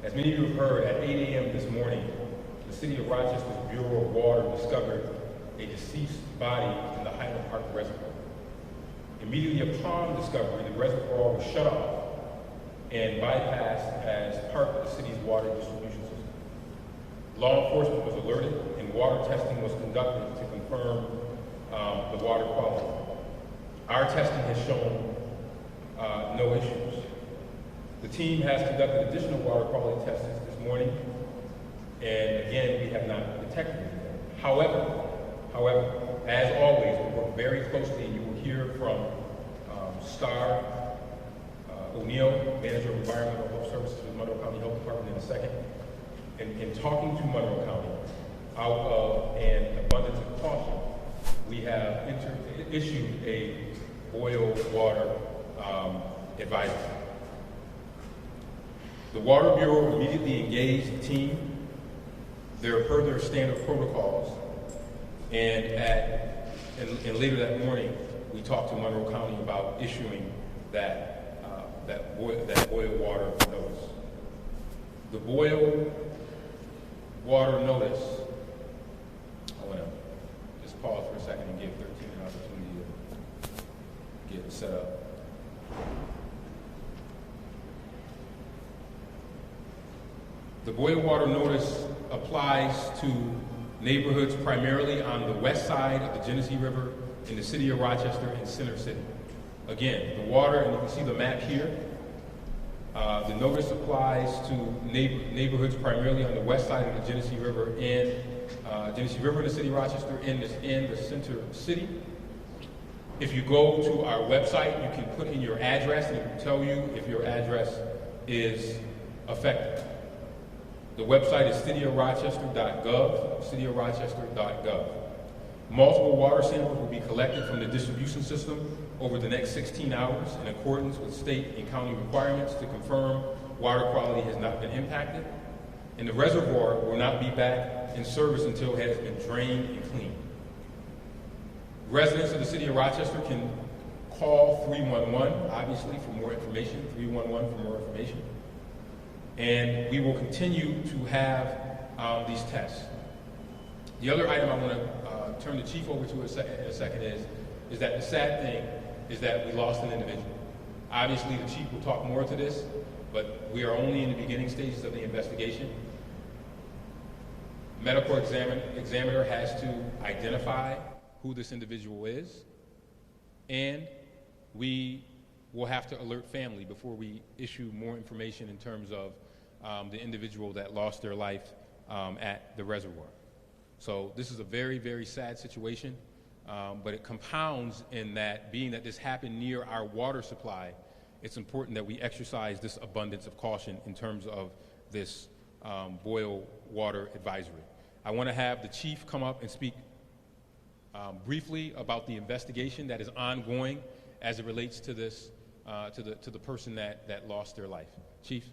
As many of you have heard, at 8 a.m. this morning, the City of Rochester's Bureau of Water discovered a deceased body in the Highland Park Reservoir. Immediately upon discovery, the reservoir was shut off and bypassed as part of the city's water distribution system. Law enforcement was alerted and water testing was conducted to confirm the water quality. Our testing has shown no issues. The team has conducted additional water quality tests this morning, and again, we have not detected anything. However, as always, we work very closely, and you will hear from Star ONeal, Manager of Environmental Health Services with Monroe County Health Department, in a second. In talking to Monroe County, out of an abundance of caution, we have issued a boil water advisory. The Water Bureau immediately engaged the team. There per their standard protocols, and later that morning, we talked to Monroe County about issuing that boil water notice. The boil water notice, I want to just pause for a second and give 13 an opportunity to get it set up. The boil water notice applies to neighborhoods primarily on the west side of the Genesee River in the city of Rochester and Center City. Again, the water, and you can see the map here, the notice applies to neighborhoods primarily on the west side of the Genesee River in the city of Rochester and in the Center City. If you go to our website, you can put in your address and it will tell you if your address is affected. The website is cityofrochester.gov, cityofrochester.gov. Multiple water samples will be collected from the distribution system over the next 16 hours in accordance with state and county requirements to confirm water quality has not been impacted, and the reservoir will not be back in service until it has been drained and cleaned. Residents of the city of Rochester can call 311, obviously, for more information, 311 for more information. And we will continue to have these tests. The other item I want to turn the chief over to in a second is that the sad thing is that we lost an individual. Obviously, the chief will talk more to this, but we are only in the beginning stages of the investigation. Medical examiner has to identify who this individual is, and we will have to alert family before we issue more information in terms of the individual that lost their life at the reservoir. So this is a very, very sad situation, but it compounds in that, being that this happened near our water supply, it's important that we exercise this abundance of caution in terms of this boil water advisory. I want to have the chief come up and speak briefly about the investigation that is ongoing as it relates to this, to the person that lost their life. Chief.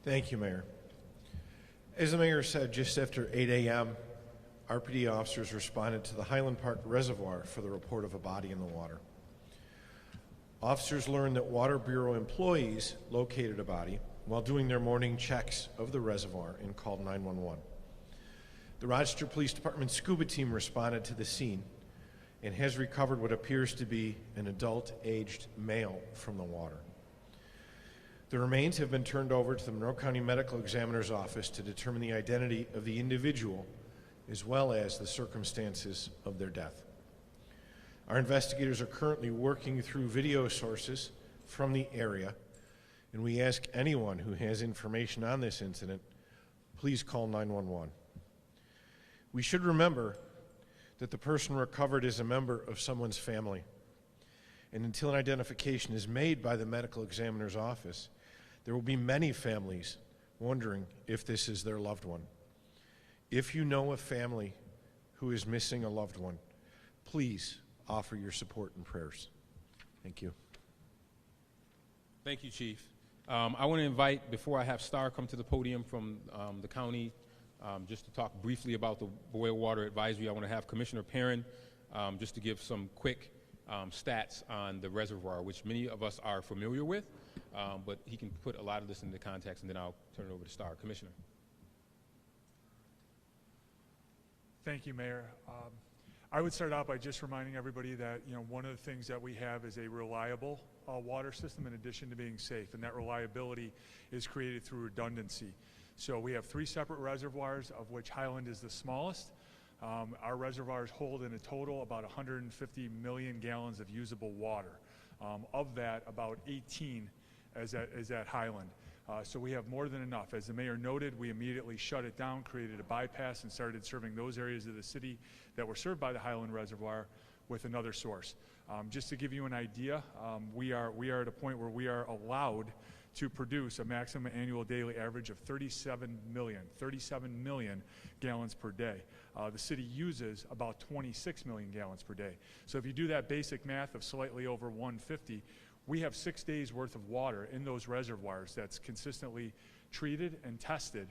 Thank you, Mayor. As the Mayor said, just after 8 a.m., RPD officers responded to the Highland Park Reservoir for the report of a body in the water. Officers learned that Water Bureau employees located a body while doing their morning checks of the reservoir and called 911. The Rochester Police Department scuba team responded to the scene and has recovered what appears to be an adult-aged male from the water. The remains have been turned over to the Monroe County Medical Examiner's Office to determine the identity of the individual as well as the circumstances of their death. Our investigators are currently working through video sources from the area, and we ask anyone who has information on this incident, please call 911. We should remember that the person recovered is a member of someone's family, and until an identification is made by the medical examiner's office, there will be many families wondering if this is their loved one. If you know a family who is missing a loved one, please offer your support and prayers. Thank you. Thank you, Chief. I want to invite, before I have Star come to the podium from the county, just to talk briefly about the boil water advisory, I want to have Commissioner Perrin just to give some quick stats on the reservoir, which many of us are familiar with, but he can put a lot of this into context, and then I'll turn it over to Star. Commissioner. Thank you, Mayor. I would start out by just reminding everybody that one of the things that we have is a reliable water system in addition to being safe, and that reliability is created through redundancy. So we have 3 separate reservoirs, of which Highland is the smallest. Our reservoirs hold in a total about 150 million gallons of usable water. Of that, about 18 is at Highland. So we have more than enough. As the mayor noted, we immediately shut it down, created a bypass, and started serving those areas of the city that were served by the Highland Reservoir with another source. Just to give you an idea, we are at a point where we are allowed to produce a maximum annual daily average of 37 million gallons per day. The city uses about 26 million gallons per day. So if you do that basic math of slightly over 150, we have 6 days worth of water in those reservoirs that's consistently treated and tested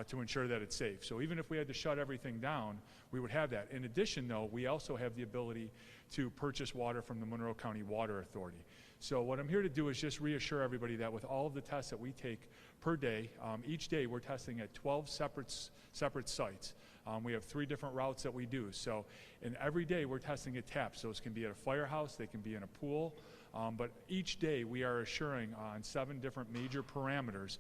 to ensure that it's safe. So even if we had to shut everything down, we would have that. In addition, though, we also have the ability to purchase water from the Monroe County Water Authority. So what I'm here to do is just reassure everybody that with all of the tests that we take per day, each day we're testing at 12 separate sites. We have 3 different routes that we do. So in every day we're testing at taps. Those can be at a firehouse, they can be in a pool, but each day we are assuring on 7 different major parameters,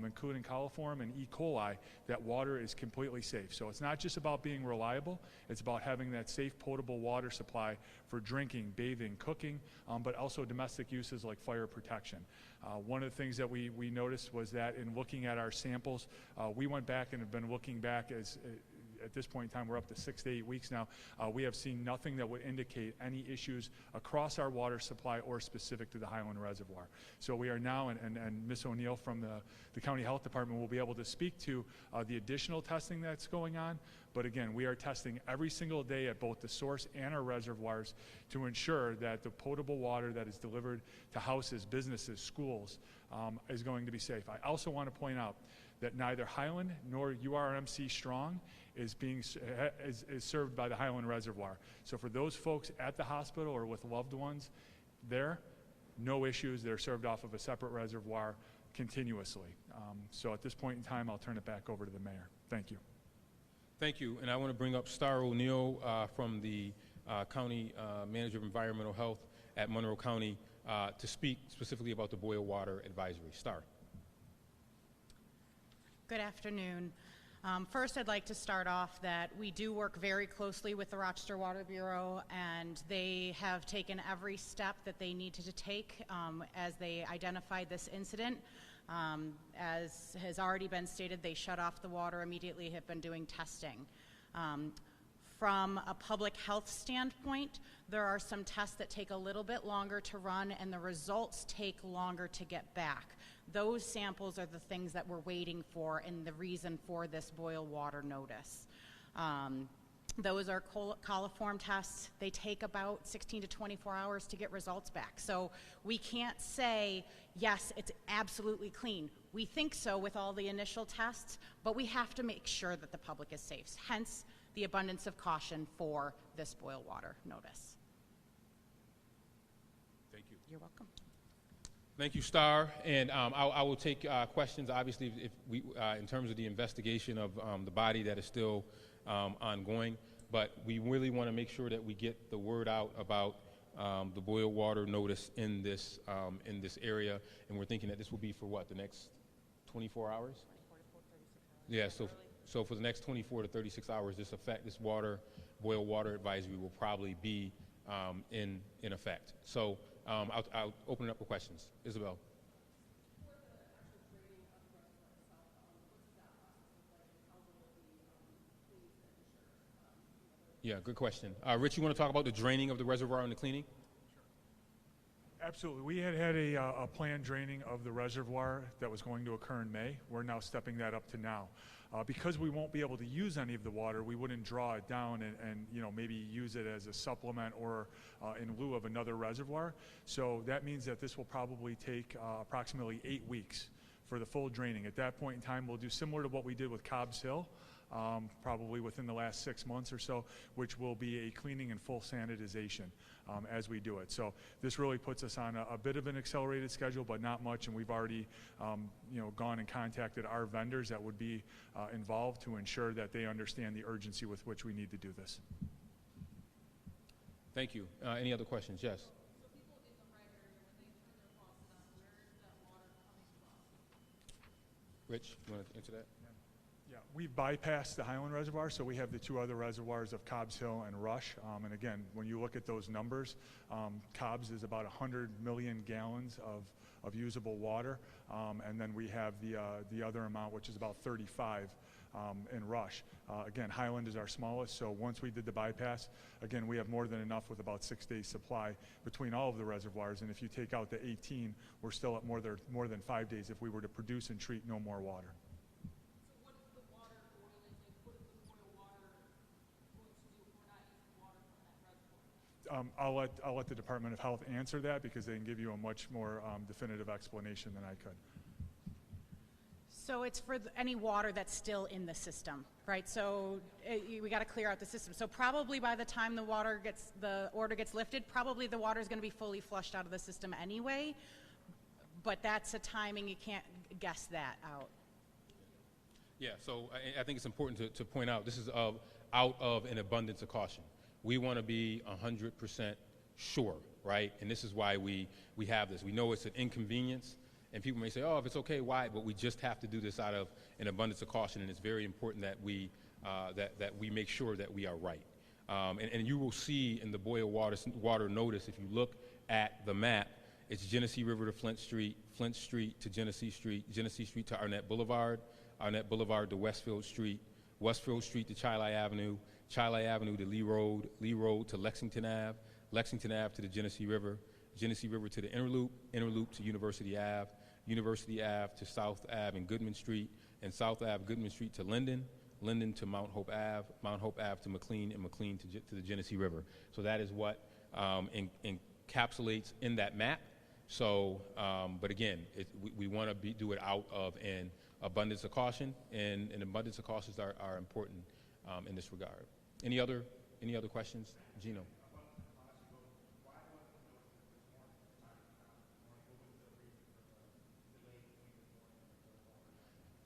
including coliform and E. coli, that water is completely safe. So it's not just about being reliable, it's about having that safe, potable water supply for drinking, bathing, cooking, but also domestic uses like fire protection. One of the things that we noticed was that in looking at our samples, we went back and have been looking back at this point in time, we're up to 6 to 8 weeks now. We have seen nothing that would indicate any issues across our water supply or specific to the Highland Reservoir. So we are now, and Ms. ONeal from the County Health Department will be able to speak to the additional testing that's going on. But again, we are testing every single day at both the source and our reservoirs to ensure that the potable water that is delivered to houses, businesses, schools is going to be safe. I also want to point out that neither Highland nor URMC Strong is served by the Highland Reservoir. So for those folks at the hospital or with loved ones there, no issues. They're served off of a separate reservoir continuously. So at this point in time, I'll turn it back over to the mayor. Thank you. Thank you. And I want to bring up Star ONeal from the County Manager of Environmental Health at Monroe County to speak specifically about the boil water advisory. Star. Good afternoon. First, I'd like to start off that we do work very closely with the Rochester Water Bureau, and they have taken every step that they needed to take as they identified this incident. As has already been stated, they shut off the water immediately, have been doing testing. From a public health standpoint, there are some tests that take a little bit longer to run and the results take longer to get back. Those samples are the things that we're waiting for and the reason for this boil water notice. Those are coliform tests. They take about 16 to 24 hours to get results back. So we can't say, yes, it's absolutely clean. We think so with all the initial tests, but we have to make sure that the public is safe. Hence, the abundance of caution for this boil water notice. Thank you. You're welcome. Thank you, Star. And I will take questions, obviously, if we, in terms of the investigation of the body that is still ongoing. But we really want to make sure that we get the word out about the boil water notice in this area. And we're thinking that this will be for what, the next 24 hours? 24 to 36 hours. Yeah, so for the next 24 to 36 hours, this boil water advisory will probably be in effect. So I'll open it up for questions. Isabel. Yeah, good question. Rich, you want to talk about the draining of the reservoir and the cleaning? Absolutely. We had a planned draining of the reservoir that was going to occur in May. We're now stepping that up to now. Because we won't be able to use any of the water, we wouldn't draw it down and maybe use it as a supplement or in lieu of another reservoir. So that means that this will probably take approximately 8 weeks for the full draining. At that point in time, we'll do similar to what we did with Cobb's Hill. probably within the last 6 months or so, which will be a cleaning and full sanitization as we do it. So this really puts us on a bit of an accelerated schedule, but not much, and we've already gone and contacted our vendors that would be involved to ensure that they understand the urgency with which we need to do this. Thank you. Any other questions? Yes. Rich, you want to answer that? Yeah, we've bypassed the Highland Reservoir, so we have the two other reservoirs of Cobb's Hill and Rush. And again, when you look at those numbers, Cobb's is about 100 million gallons of usable water, and then we have the other amount, which is about 35 in Rush. Again, Highland is our smallest, so once we did the bypass, again, we have more than enough with about 6 days supply between all of the reservoirs, and if you take out the 18, we're still at more than 5 days if we were to produce and treat no more water. So what is the water oil intake? What is the boil water going to do if we're not using water from that reservoir? I'll let the Department of Health answer that because they can give you a much more definitive explanation than I could. So it's for any water that's still in the system, right? So we got to clear out the system. So probably by the time the order gets lifted, probably the water is going to be fully flushed out of the system anyway. But that's a timing, you can't guess that out. Yeah, so I think it's important to point out this is out of an abundance of caution. We want to be 100% sure, right? And this is why we have this. We know it's an inconvenience. And people may say, oh, if it's okay, why? But we just have to do this out of an abundance of caution, and it's very important that we make sure that we are right. And you will see in the boil water notice, if you look at the map, it's Genesee River to Flint Street to Genesee Street to Arnett Boulevard to Westfield Street to Chili Avenue to Lee Road to Lexington Ave to the Genesee River to the Interloop to University Ave to South Ave and Goodman Street to Linden to Mount Hope Ave to McLean, and McLean to the Genesee River. So that is what encapsulates in that map. So, but again, we want to do it out of an abundance of caution, and an abundance of cautions are important in this regard. Any other questions? Gino.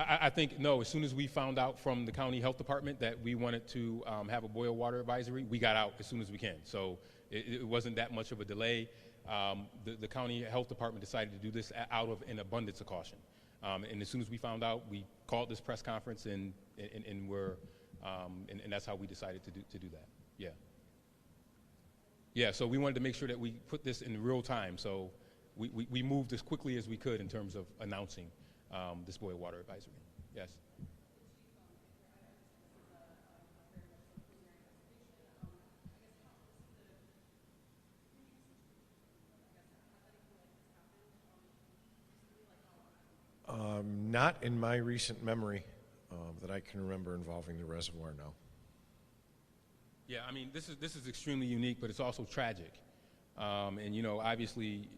I think, no, as soon as we found out from the county health department that we wanted to have a boil water advisory, we got out as soon as we can. So it wasn't that much of a delay. The county health department decided to do this out of an abundance of caution. And as soon as we found out, we called this press conference, and that's how we decided to do that. Yeah. Yeah, so we wanted to make sure that we put this in real time. So we moved as quickly as we could in terms of announcing this boil water advisory. Yes. Not in my recent memory that I can remember involving the reservoir, no. Yeah, I mean, this is extremely unique, but it's also tragic. And, you know, obviously,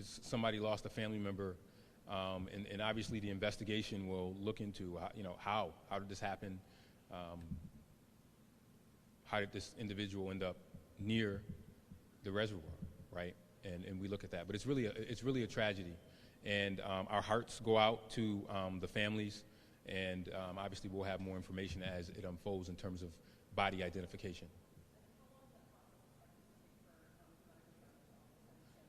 somebody lost a family member. And obviously the investigation will look into, how did this happen? How did this individual end up near the reservoir, right? And we look at that, but it's really a tragedy. And our hearts go out to the families, and obviously we'll have more information as it unfolds in terms of body identification.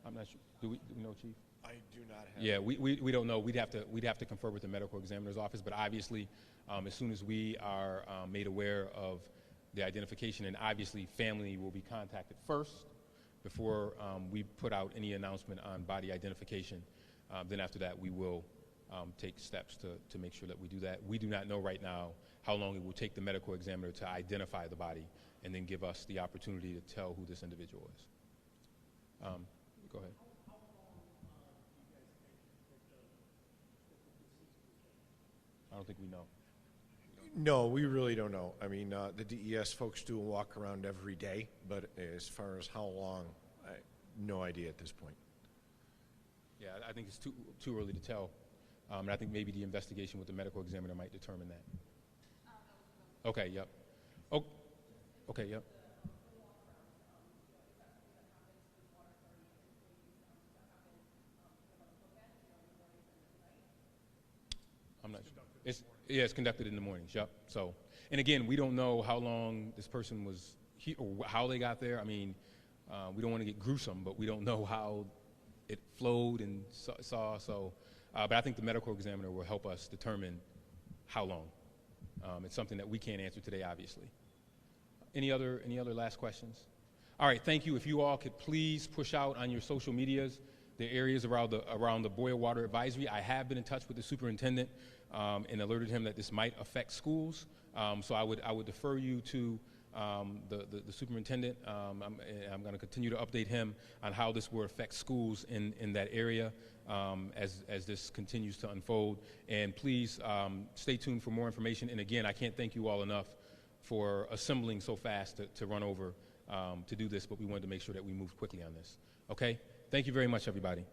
I'm not sure. Do we know, Chief? I do not have. Yeah, we don't know. We'd have to confer with the medical examiner's office. But obviously, as soon as we are made aware of the identification, and obviously family will be contacted first before we put out any announcement on body identification. Then after that, we will take steps to make sure that we do that. We do not know right now how long it will take the medical examiner to identify the body and then give us the opportunity to tell who this individual is. Go ahead. I don't think we know. No, we really don't know. I mean, the DES folks do a walk around every day, but as far as how long, no idea at this point. Yeah, I think it's too early to tell. And I think maybe the investigation with the medical examiner might determine that. Okay, yep. Oh, okay, yep. I'm not sure. It's conducted in the mornings. Yep. So, and again, we don't know how long this person was here or how they got there. I mean, we don't want to get gruesome, but we don't know how it flowed and saw. So, but I think the medical examiner will help us determine how long. It's something that we can't answer today, obviously. Any other last questions? All right. Thank you. If you all could please push out on your social medias the areas around the boil water advisory. I have been in touch with the superintendent and alerted him that this might affect schools. So I would defer you to the superintendent. I'm going to continue to update him on how this will affect schools in that area as this continues to unfold. And please stay tuned for more information. And again, I can't thank you all enough for assembling so fast to run over to do this, but we wanted to make sure that we moved quickly on this. Okay? Thank you very much, everybody.